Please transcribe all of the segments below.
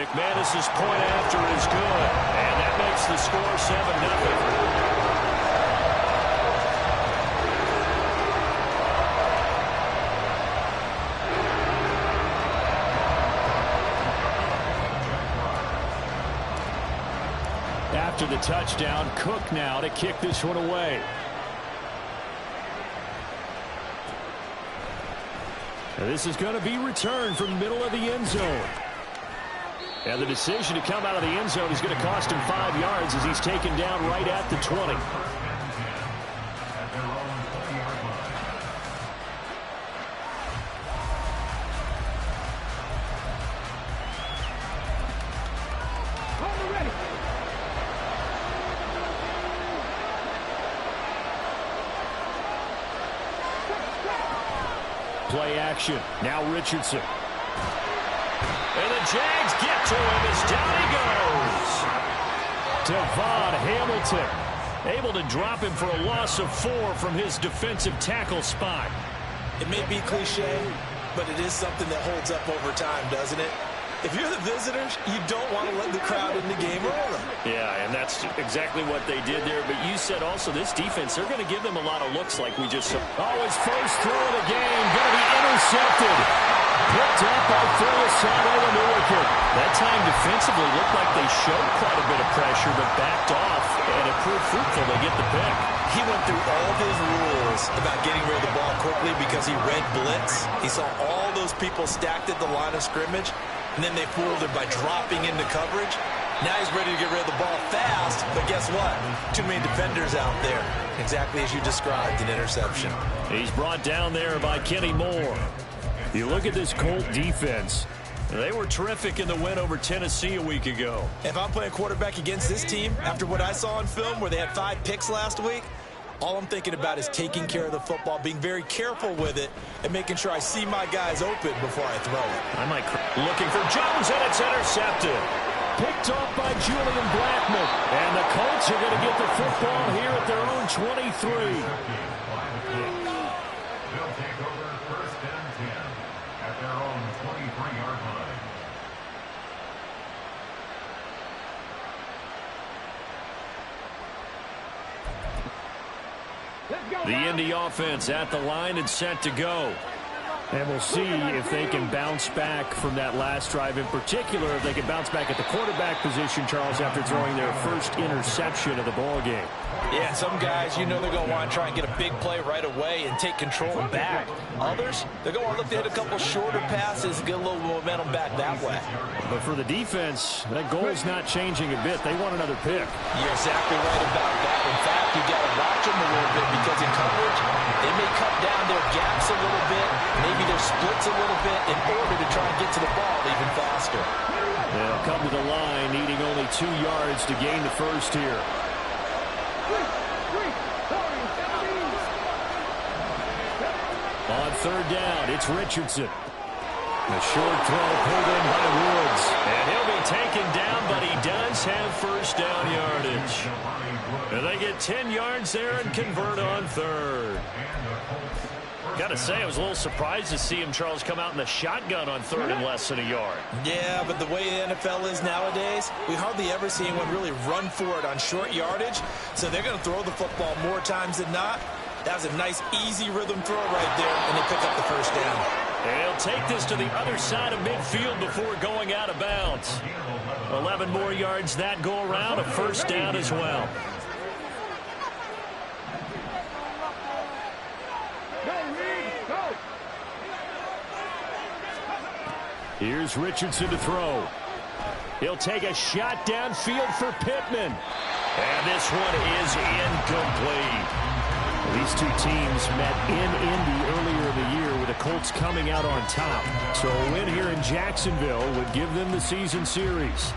McManus's point after is good, and that makes the score 7-0. After the touchdown, Cook now to kick this one away. And this is going to be returned from the middle of the end zone. And the decision to come out of the end zone is going to cost him 5 yards as he's taken down right at the 20. Play action. Now Richardson. And the Jags get to him as down he goes. Devon Hamilton able to drop him for a loss of 4 from his defensive tackle spot. It may be cliche, but it is something that holds up over time, doesn't it? If you're the visitors, you don't want to let the crowd in the game early. Yeah, and that's exactly what they did there. But you said also this defense, they're going to give them a lot of looks like we just saw. Oh, his first throw of the game going to be intercepted. Picked up by Philosopher Newark. That time defensively looked like they showed quite a bit of pressure, but backed off, and it proved fruitful. They get the pick. He went through all of his rules about getting rid of the ball quickly because he read blitz. He saw all those people stacked at the line of scrimmage, and then they fooled him by dropping into coverage. Now he's ready to get rid of the ball fast, but guess what? Too many defenders out there. Exactly as you described, an interception. He's brought down there by Kenny Moore. You look at this Colt defense. They were terrific in the win over Tennessee a week ago. If I'm playing quarterback against this team, after what I saw on film where they had 5 picks last week, all I'm thinking about is taking care of the football, being very careful with it, and making sure I see my guys open before I throw it. I might looking for Jones, and it's intercepted. Picked off by Julian Blackmon. And the Colts are going to get the football here at their own 23. They'll take over 1st and 10 at their own 23-yard line. The Indy offense at the line and set to go. And we'll see if they can bounce back from that last drive. In particular, if they can bounce back at the quarterback position, Charles, after throwing their first interception of the ballgame. Yeah, some guys, you know they're going to want to try and get a big play right away and take control back. Others, they're going to look to hit a couple shorter passes, get a little momentum back that way. But for the defense, that goal is not changing a bit. They want another pick. You're exactly right about that. In fact, you got to watch them a little bit because in coverage, they may cut down their gaps a little bit, maybe their splits a little bit in order to try and get to the ball even faster. They'll come to the line, needing only 2 yards to gain the first here. On 3rd down, it's Richardson. A short throw pulled in by Woods. And he'll be taken down, but he does have first down yardage. And they get 10 yards there and convert on 3rd. Got to say, I was a little surprised to see him, Charles, come out in the shotgun on 3rd and less than a yard. Yeah, but the way the NFL is nowadays, we hardly ever see anyone really run for it on short yardage. So they're going to throw the football more times than not. That was a nice, easy rhythm throw right there, and they pick up the first down. And he'll take this to the other side of midfield before going out of bounds. 11 more yards that go around, a first down as well. Here's Richardson to throw. He'll take a shot downfield for Pittman. And this one is incomplete. These two teams met in Indy earlier in the year with the Colts coming out on top. So a win here in Jacksonville would give them the season series.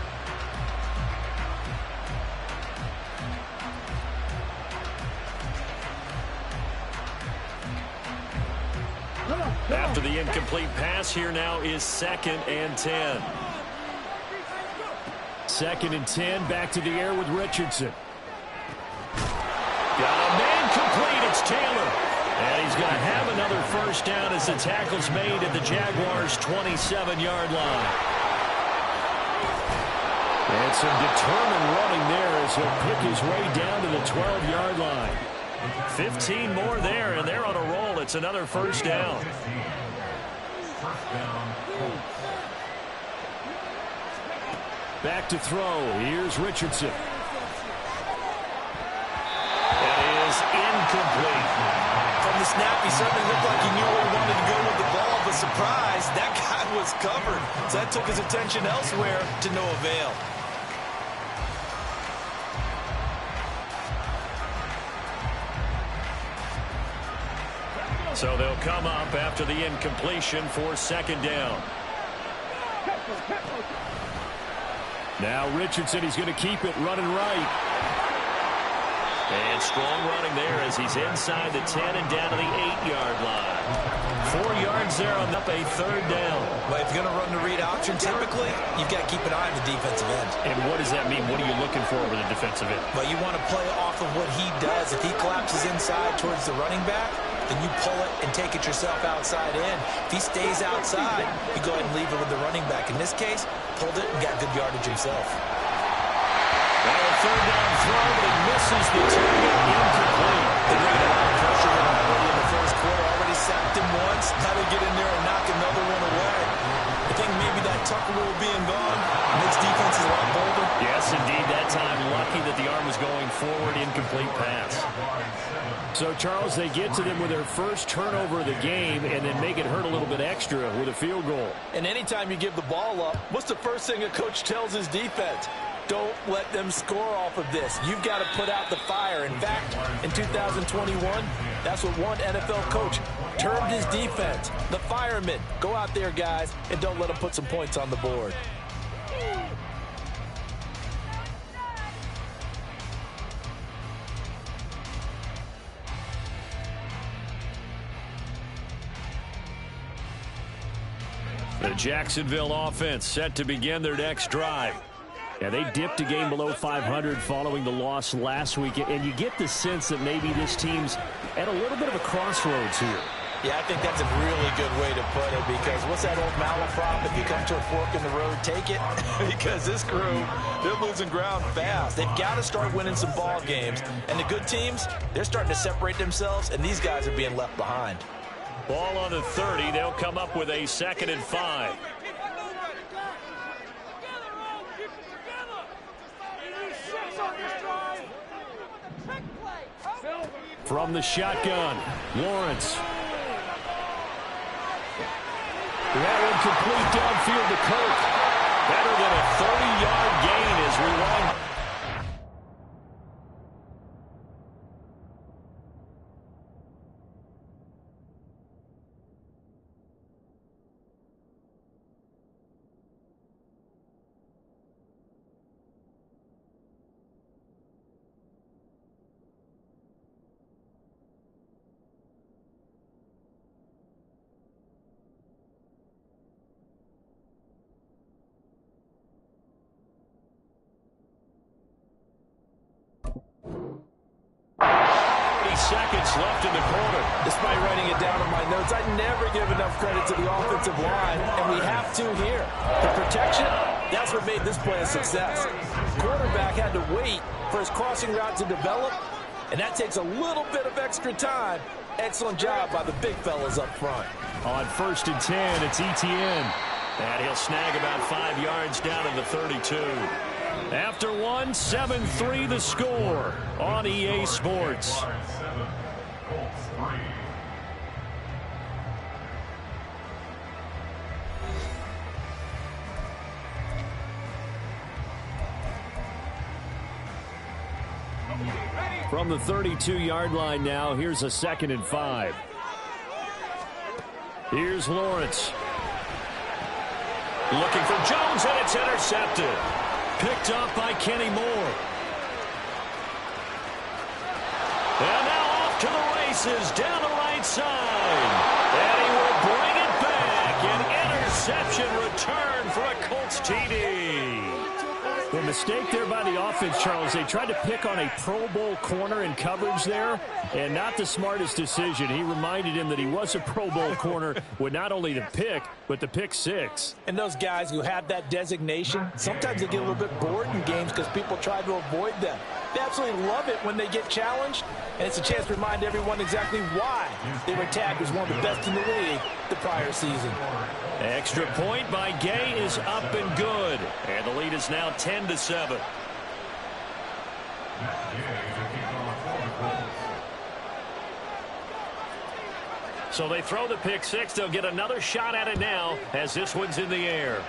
After the incomplete pass, here now is 2nd and 10. 2nd and 10, back to the air with Richardson. Got a man complete, it's Taylor. And he's going to have another first down as the tackle's made at the Jaguars' 27-yard line. And some determined running there as he'll pick his way down to the 12-yard line. 15 more there, and they're on a roll. It's another first down. Back to throw. Here's Richardson. That is incomplete. From the snap, he certainly looked like he knew where he wanted to go with the ball, but surprise, that guy was covered. So that took his attention elsewhere to no avail. So they'll come up after the incompletion for second down. Now Richardson, he's going to keep it running right. And strong running there as he's inside the 10 and down to the 8-yard line. 4 yards there on up a third down. Well, if you're going to run the read option, typically, you've got to keep an eye on the defensive end. And what does that mean? What are you looking for with a defensive end? Well, you want to play off of what he does. If he collapses inside towards the running back, then you pull it and take it yourself outside in. If he stays outside, you go ahead and leave it with the running back. In this case, pulled it and got good yardage himself. Well, a third down throw, but he misses the target. Incomplete. They bring a lot of pressure on him early in the first quarter. Already sacked him once. Now they get in there and knock another one away. I think maybe that Tucker rule being gone makes defenses a lot bolder. Yes, indeed. That time, lucky that the arm was going forward. Incomplete pass. So, Charles, they get to them with their first turnover of the game and then make it hurt a little bit extra with a field goal. And anytime you give the ball up, what's the first thing a coach tells his defense? Don't let them score off of this. You've got to put out the fire. In fact, in 2021, that's what one NFL coach termed his defense. The firemen. Go out there, guys, and don't let them put some points on the board. The Jacksonville offense set to begin their next drive. Yeah, they dipped a game below 500 following the loss last week, and you get the sense that maybe this team's at a little bit of a crossroads here. Yeah, I think that's a really good way to put it, because what's that old malaprop? If you come to a fork in the road, take it. Because this crew, they're losing ground fast. They've got to start winning some ball games. And the good teams, they're starting to separate themselves, and these guys are being left behind. Ball on the 30. They'll come up with a 2nd and 5. From the shotgun, Lawrence. That one complete downfield to Kirk. Better than a 30-yard gain as we run. Seconds left in the quarter. Despite writing it down in my notes, I never give enough credit to the offensive line, and we have to here. The protection, that's what made this play a success. Quarterback had to wait for his crossing route to develop, and that takes a little bit of extra time. Excellent job by the big fellas up front. On 1st and 10, it's Etienne. And he'll snag about 5 yards down to the 32. After one, 7-3 the score on EA Sports. From the 32-yard line now, here's a 2nd and 5. Here's Lawrence. Looking for Jones, and it's intercepted. Picked up by Kenny Moore. And now off to the races down the right side. And he will bring it back. An interception return for a Colts TD. The mistake there by the offense, Charles. They tried to pick on a Pro Bowl corner in coverage there, and not the smartest decision. He reminded him that he was a Pro Bowl corner with not only the pick, but the pick six. And those guys who have that designation, sometimes they get a little bit bored in games because people try to avoid them. They absolutely love it when they get challenged, and it's a chance to remind everyone exactly why they were tagged as one of the best in the league the prior season. Extra point by Gay is up and good. And the lead is now 10-7. So they throw the pick six. They'll get another shot at it now as this one's in the air.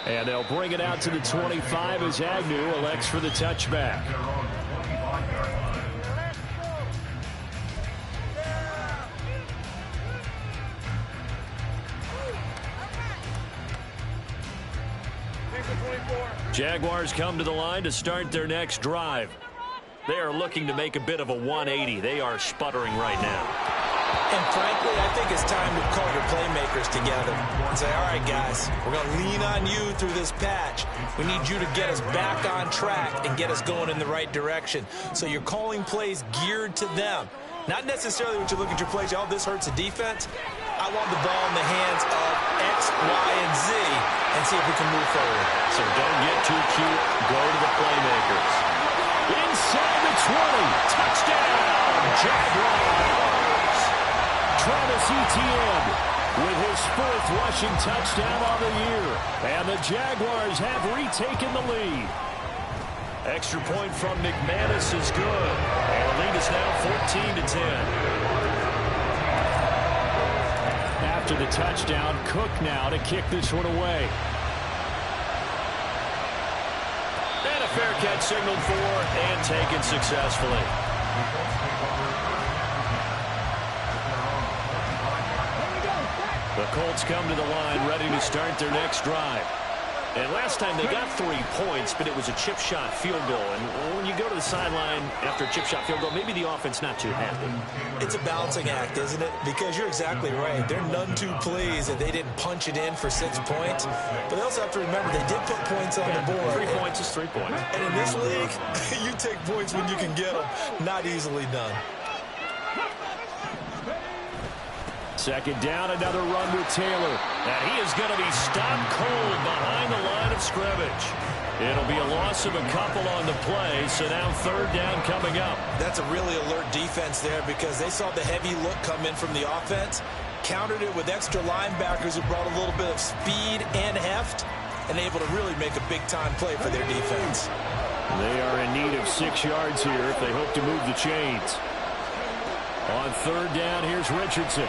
And they'll bring it out to the 25 as Agnew elects for the touchback. Jaguars come to the line to start their next drive. They are looking to make a bit of a 180. They are sputtering right now. And frankly, I think it's time to call your playmakers together and say, all right, guys, we're going to lean on you through this patch. We need you to get us back on track and get us going in the right direction. So you're calling plays geared to them. Not necessarily when you look at your plays, oh, this hurts the defense. I want the ball in the hands of X, Y, and Z and see if we can move forward. So don't get too cute. Go to the playmakers. Inside the 20. Touchdown, Jaguars. Travis Etienne with his fourth rushing touchdown on the year. And the Jaguars have retaken the lead. Extra point from McManus is good. And the lead is now 14-10. After the touchdown, Cook now to kick this one away. And a fair catch signaled for and taken successfully. The Colts come to the line ready to start their next drive. And last time they got 3 points, but it was a chip shot field goal. And when you go to the sideline after a chip shot field goal, maybe the offense not too happy. It's a balancing act, isn't it? Because you're exactly right. They're none too pleased that they didn't punch it in for 6 points. But they also have to remember they did put points on the board. 3 points is 3 points. And in this league, you take points when you can get them. Not easily done. Second down, another run with Taylor. And he is going to be stopped cold behind the line of scrimmage. It'll be a loss of a couple on the play, so now third down coming up. That's a really alert defense there because they saw the heavy look come in from the offense, countered it with extra linebackers who brought a little bit of speed and heft, and able to really make a big-time play for their defense. They are in need of 6 yards here if they hope to move the chains. On third down, here's Richardson.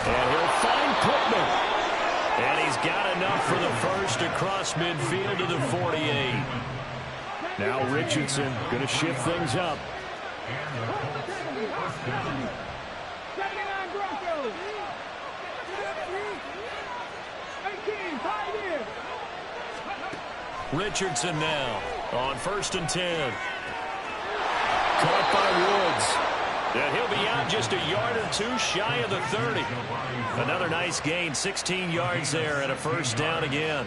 And he'll find Pittman. And he's got enough for the first across midfield to the 48. Now Richardson going to shift things up. Richardson now on 1st and 10. Caught by Woods. And he'll be out just a yard or two shy of the 30. Another nice gain, 16 yards there, and a first down again.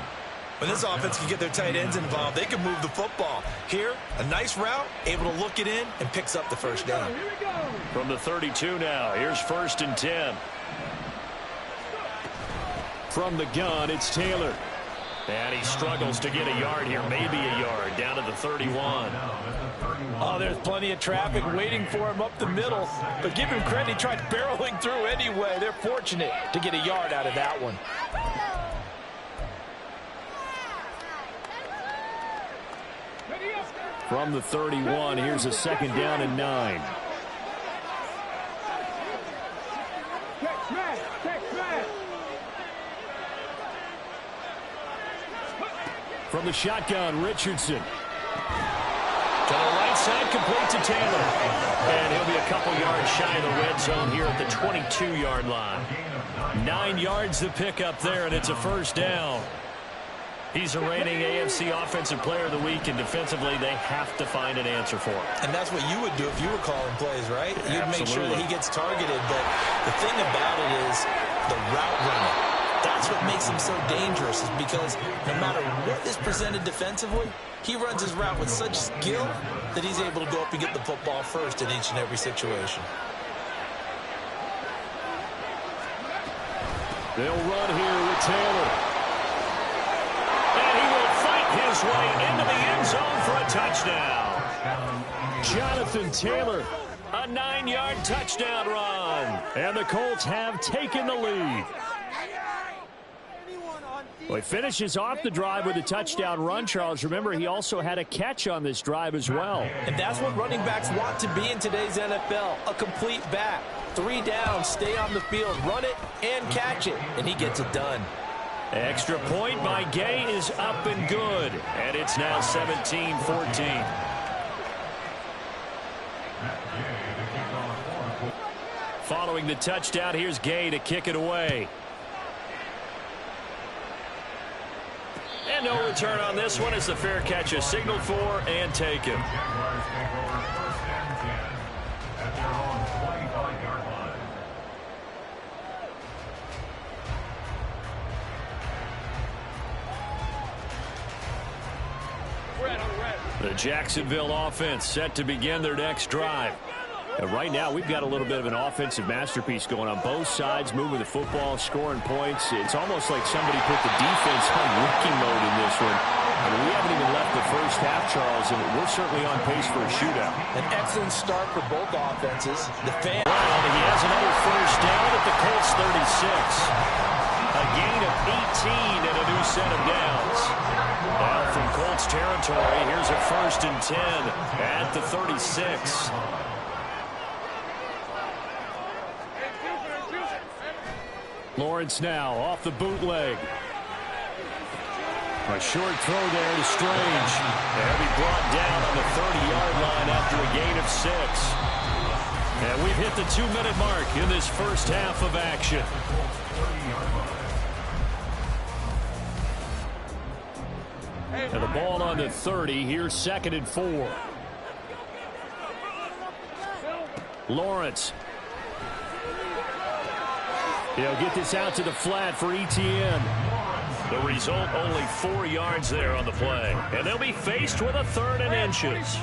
When this offense can get their tight ends involved, they can move the football. Here, a nice route, able to look it in, and picks up the first down. From the 32 now, here's 1st and 10. From the gun, it's Taylor. And he struggles to get a yard here, maybe a yard, down to the 31. Oh, there's plenty of traffic waiting for him up the middle. But give him credit, he tried barreling through anyway. They're fortunate to get a yard out of that one. From the 31, here's a second down and 9. From the shotgun, Richardson. To the right side, complete to Taylor. And he'll be a couple yards shy of the red zone here at the 22-yard line. 9 yards to pick up there, and it's a first down. He's a reigning AFC Offensive Player of the Week, and defensively, they have to find an answer for him. And that's what you would do if you were calling plays, right? You'd Absolutely. make sure that he gets targeted. But the thing about it is the route running. That's what what makes him so dangerous is because no matter what is presented defensively, he runs his route with such skill that he's able to go up and get the football first in each and every situation. They'll run here with Taylor. And he will fight his way into the end zone for a touchdown. Jonathan Taylor, a 9-yard touchdown run. And the Colts have taken the lead. Well, he finishes off the drive with a touchdown run, Charles. Remember, he also had a catch on this drive as well. And that's what running backs want to be in today's NFL, a complete back. 3 down, stay on the field, run it, and catch it. And he gets it done. Extra point by Gay is up and good. And it's now 17-14. Following the touchdown, here's Gay to kick it away. And no return on this one as the fair catch is signaled for and taken. The Jacksonville offense set to begin their next drive. And right now, we've got a little bit of an offensive masterpiece going on both sides, moving the football, scoring points. It's almost like somebody put the defense on rookie mode in this one. I mean, we haven't even left the first half, Charles, and we're certainly on pace for a shootout. An excellent start for both offenses. The fan. Well, he has another first down at the Colts 36. A gain of 18 and a new set of downs. Now from Colts territory, here's a 1st and 10 at the 36. Lawrence now off the bootleg. A short throw there to Strange. And he brought down on the 30-yard line after a gain of 6. And we've hit the 2-minute mark in this first half of action. And the ball on the 30. Here's 2nd and 4. Lawrence. He'll get this out to the flat for Etienne. The result, only 4 yards there on the play. And they'll be faced with a 3rd and inches.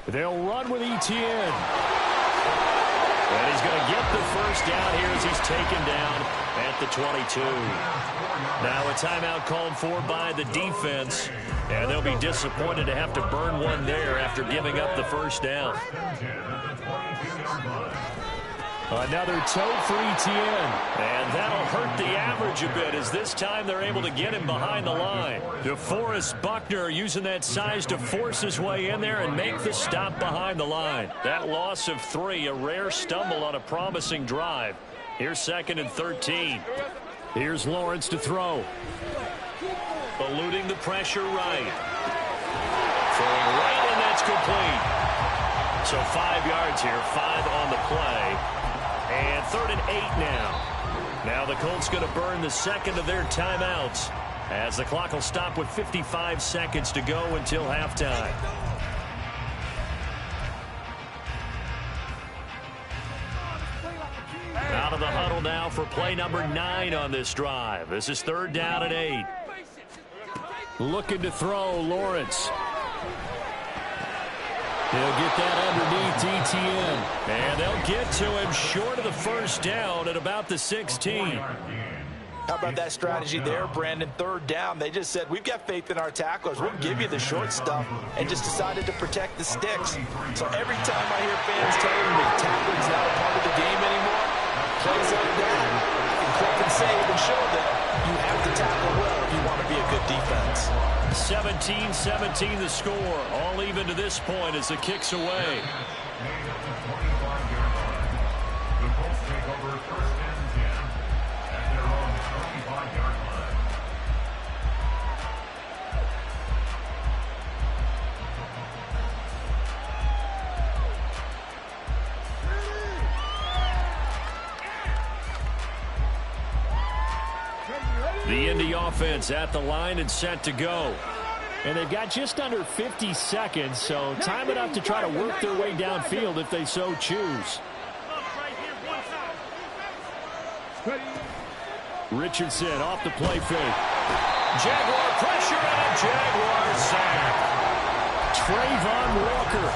They'll run with Etienne. And he's going to get the first down here as he's taken down at the 22. Now a timeout called for by the defense. And they'll be disappointed to have to burn one there after giving up the first down. Another tote for Etienne. And that'll hurt the average a bit as this time they're able to get him behind the line. DeForest Buckner using that size to force his way in there and make the stop behind the line. That loss of 3, a rare stumble on a promising drive. Here's 2nd and 13. Here's Lawrence to throw. Eluding the pressure right. Throwing right, and that's complete. So 5 yards here, 5 on the play. And 3rd and 8 now. Now the Colts going to burn the second of their timeouts as the clock will stop with 55 seconds to go until halftime. Out of the huddle now for play number 9 on this drive. This is 3rd down and 8. Looking to throw, Lawrence. He'll get that underneath Etienne. And they'll get to him short of the first down at about the 16. How about that strategy there, Brandon? 3rd down. They just said, we've got faith in our tacklers. We'll give you the short stuff, and just decided to protect the sticks. So every time I hear fans telling me tackling's not a part of the game anymore, plays like that, I can clip and save and show that you have to tackle well if you want to be a good defense. 17-17 the score. All even to this point as the kick's away. The Colts take over 1st and 10 at their own 35-yard line. The Indy offense at the line and set to go. And they've got just under 50 seconds, so time enough to try to work their way downfield if they so choose. Richardson off the play fake. Jaguar pressure and a Jaguar sack. Trayvon Walker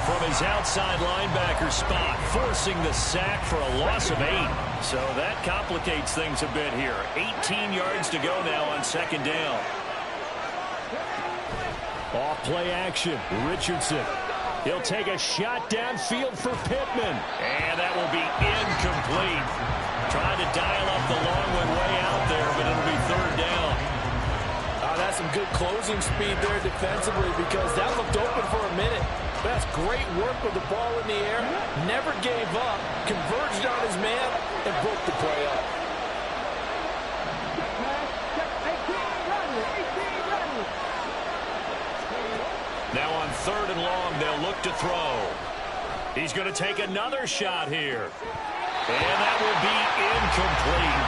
from his outside linebacker spot, forcing the sack for a loss of 8. So that complicates things a bit here. 18 yards to go now on second down. Off play action. Richardson. He'll take a shot downfield for Pittman. And that will be incomplete. Trying to dial up the long one way out there, but it'll be third down. That's some good closing speed there defensively because that looked open for a minute. That's great work with the ball in the air. Never gave up. Converged on his man and broke the play up. Now on third and long, they'll look to throw. He's going to take another shot here. And that will be incomplete.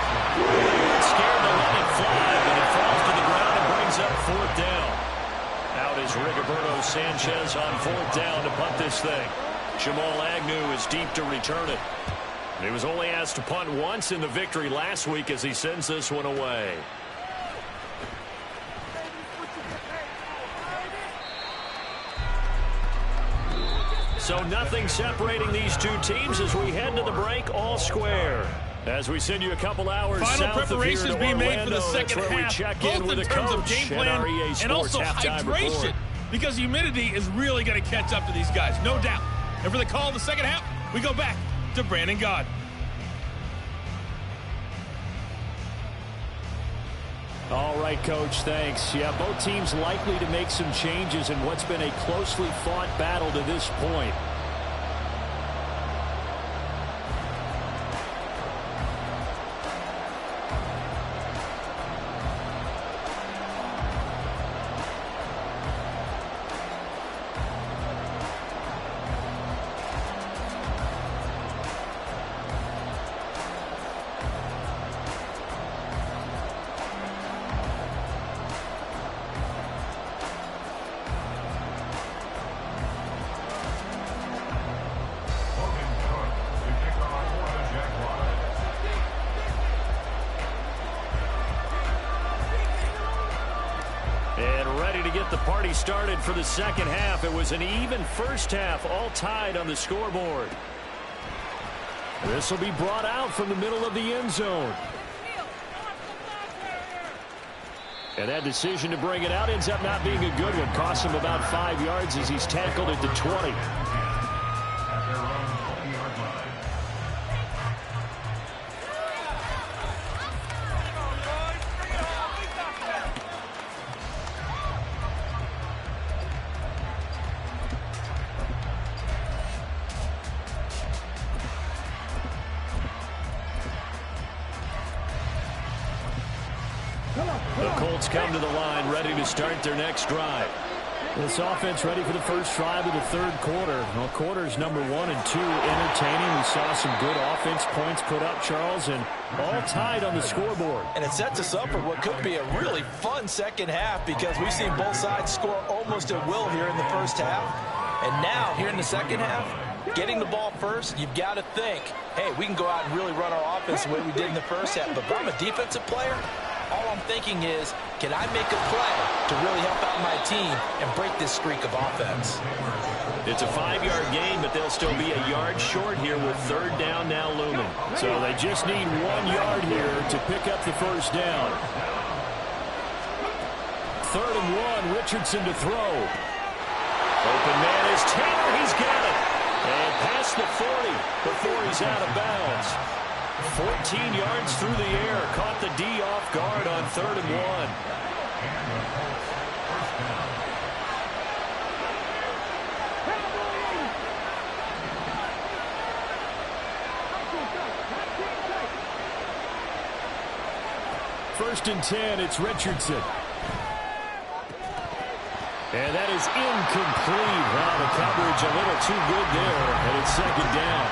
Scared to let it fly, but it falls to the ground and brings up fourth down. Out is Rigoberto Sanchez on fourth down to punt this thing. Jamal Agnew is deep to return it. He was only asked to punt once in the victory last week as he sends this one away. So nothing separating these two teams as we head to the break, all square. As we send you a couple hours final south preparations of here to being Orlando, made for the second that's where half, we check both in with in the terms of coach game plan and our EA and also Sports halftime hydration, report. because humidity is really going to catch up to these guys, no doubt. And for the call of the second half, we go back to Brandon Gaud. All right, Coach, thanks. Yeah, both teams likely to make some changes in what's been a closely fought battle to this point. The party started for the second half. It was an even first half, all tied on the scoreboard. This will be brought out from the middle of the end zone. And that decision to bring it out ends up not being a good one. Costs him about 5 yards as he's tackled at the 20. The Colts come to the line ready to start their next drive. This offense ready for the first drive of the third quarter. Well, quarters number 1 and 2 entertaining. We saw some good offense points put up, Charles, and all tied on the scoreboard. And it sets us up for what could be a really fun second half because we've seen both sides score almost at will here in the first half. And now, here in the second half, getting the ball first, you've got to think, hey, we can go out and really run our offense the way we did in the first half. But if I'm a defensive player, all I'm thinking is, can I make a play to really help out my team and break this streak of offense? It's a 5-yard gain, but they'll still be a yard short here with third down now looming. So they just need 1 yard here to pick up the first down. Third and 1, Richardson to throw. Open man is Taylor. He's got it. And past the 40 before he's out of bounds. 14 yards through the air. Caught the D off guard on third and 1. First and 10, it's Richardson. And that is incomplete. Wow, the coverage a little too good there, and it's second down.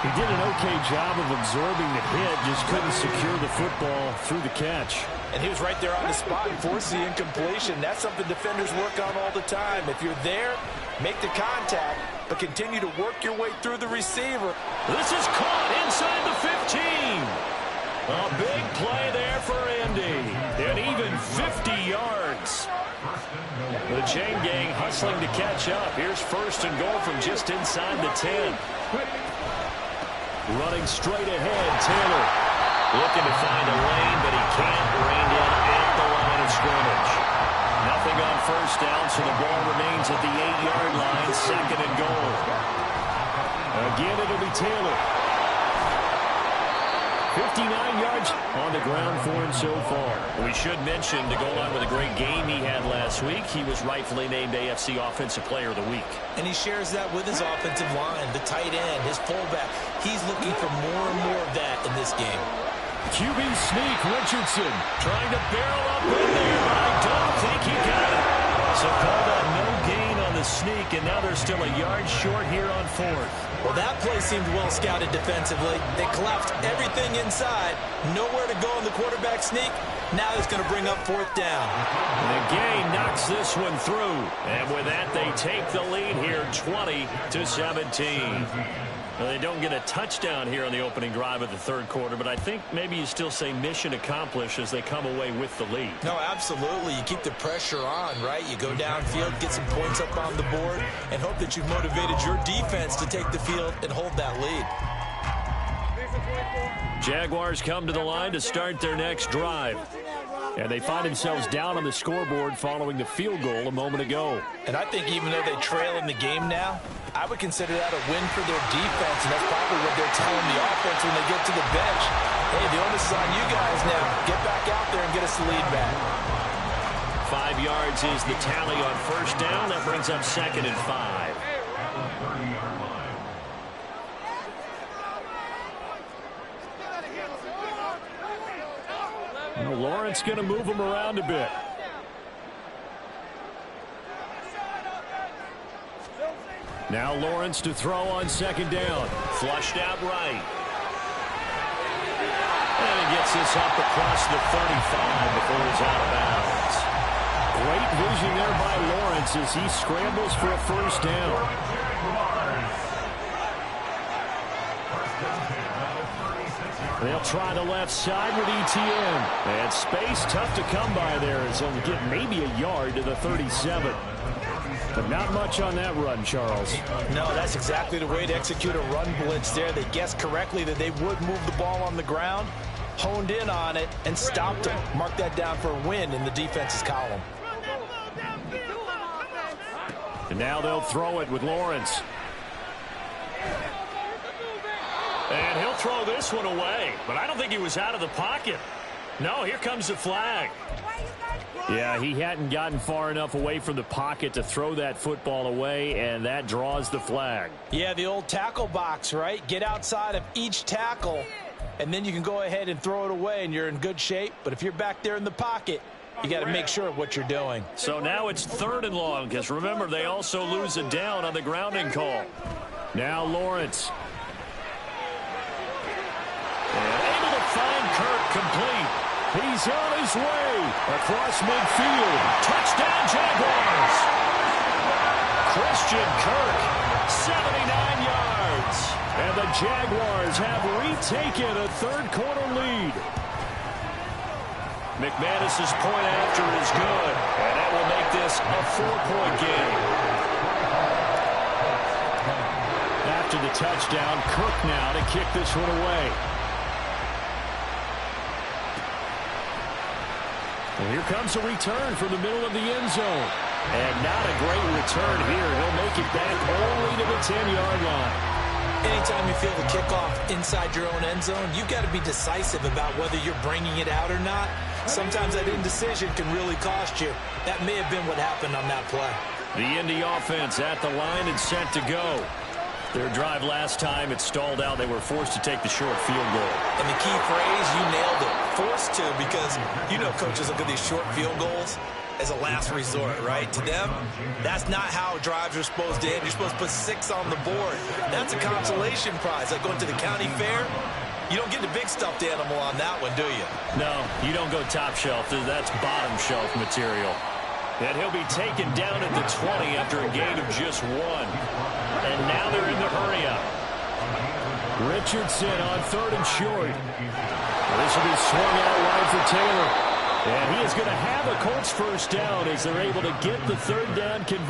He did an okay job of absorbing the hit, just couldn't secure the football through the catch. And he was right there on the spot and forced the incompletion. That's something defenders work on all the time. If you're there, make the contact, but continue to work your way through the receiver. This is caught inside the 15. A big play there for Indy. And even 50 yards. The chain gang hustling to catch up. Here's first and goal from just inside the 10. Running straight ahead, Taylor. Looking to find a lane, but he can't. Reined in at the line of scrimmage. Nothing on first down, so the ball remains at the 8-yard line, second and goal. Again, it'll be Taylor. 59 yards on the ground for him so far. We should mention, to go along with a great game he had last week, he was rightfully named AFC Offensive Player of the Week. And he shares that with his offensive line, the tight end, his fullback. He's looking for more and more of that in this game. QB sneak, Richardson trying to barrel up in there, but I don't think he got it. So called a no gain on the sneak, and now they're still a yard short here on fourth. Well, that play seemed well scouted defensively. They collapsed everything inside. Nowhere to go in the quarterback sneak. Now it's going to bring up fourth down. The gain knocks this one through. And with that, they take the lead here, 20-17. Well, they don't get a touchdown here on the opening drive of the third quarter, but I think maybe you still say mission accomplished as they come away with the lead. No, absolutely. You keep the pressure on, right? You go downfield, get some points up on the board, and hope that you've motivated your defense to take the field and hold that lead. Jaguars come to the line to start their next drive. And they find themselves down on the scoreboard following the field goal a moment ago. And I think even though they trail in the game now, I would consider that a win for their defense, and that's probably what they're telling the offense when they get to the bench. Hey, the onus is on you guys now. Get back out there and get us the lead back. 5 yards is the tally on first down. That brings up second and 5. Well, Lawrence going to move him around a bit. Now Lawrence to throw on second down. Flushed out right. And he gets this up across the 35 before he's out of bounds. Great vision there by Lawrence as he scrambles for a first down. They'll try the left side with ETN. And space tough to come by there as he'll get maybe a yard to the 37. But not much on that run, Charles. No, that's exactly the way to execute a run blitz there. They guessed correctly that they would move the ball on the ground, honed in on it, and stopped him. Mark that down for a win in the defense's column. And now they'll throw it with Lawrence. And he'll throw this one away. But I don't think he was out of the pocket. No, here comes the flag. Yeah, he hadn't gotten far enough away from the pocket to throw that football away, and that draws the flag. Yeah, the old tackle box, right? Get outside of each tackle, and then you can go ahead and throw it away, and you're in good shape. But if you're back there in the pocket, you got to make sure of what you're doing. So now it's third and long, because remember, they also lose a down on the grounding call. Now Lawrence. And able to find Kirk complete. He's on his way across midfield. Touchdown, Jaguars. Christian Kirk, 79 yards. And the Jaguars have retaken a third-quarter lead. McManus's point after is good, and that will make this a 4-point game. After the touchdown, Kirk now to kick this one away. And here comes a return from the middle of the end zone. And not a great return here. He'll make it back only to the 10-yard line. Anytime you feel the kickoff inside your own end zone, you've got to be decisive about whether you're bringing it out or not. Sometimes that indecision can really cost you. That may have been what happened on that play. The Indy offense at the line and set to go. Their drive last time, it stalled out. They were forced to take the short field goal. And the key phrase, you nailed it. Forced to, because you know coaches look at these short field goals as a last resort, right? To them, that's not how drives are supposed to end. You're supposed to put 6 on the board. That's a consolation prize. Like going to the county fair, you don't get the big stuffed animal on that one, do you? No, you don't go top shelf. That's bottom shelf material. And he'll be taken down at the 20 after a gain of just 1. And now they're in the hurry-up. Richardson on 3rd and short. This will be swung out wide for Taylor. And he is going to have a Colts first down as they're able to get the 3rd down conversion.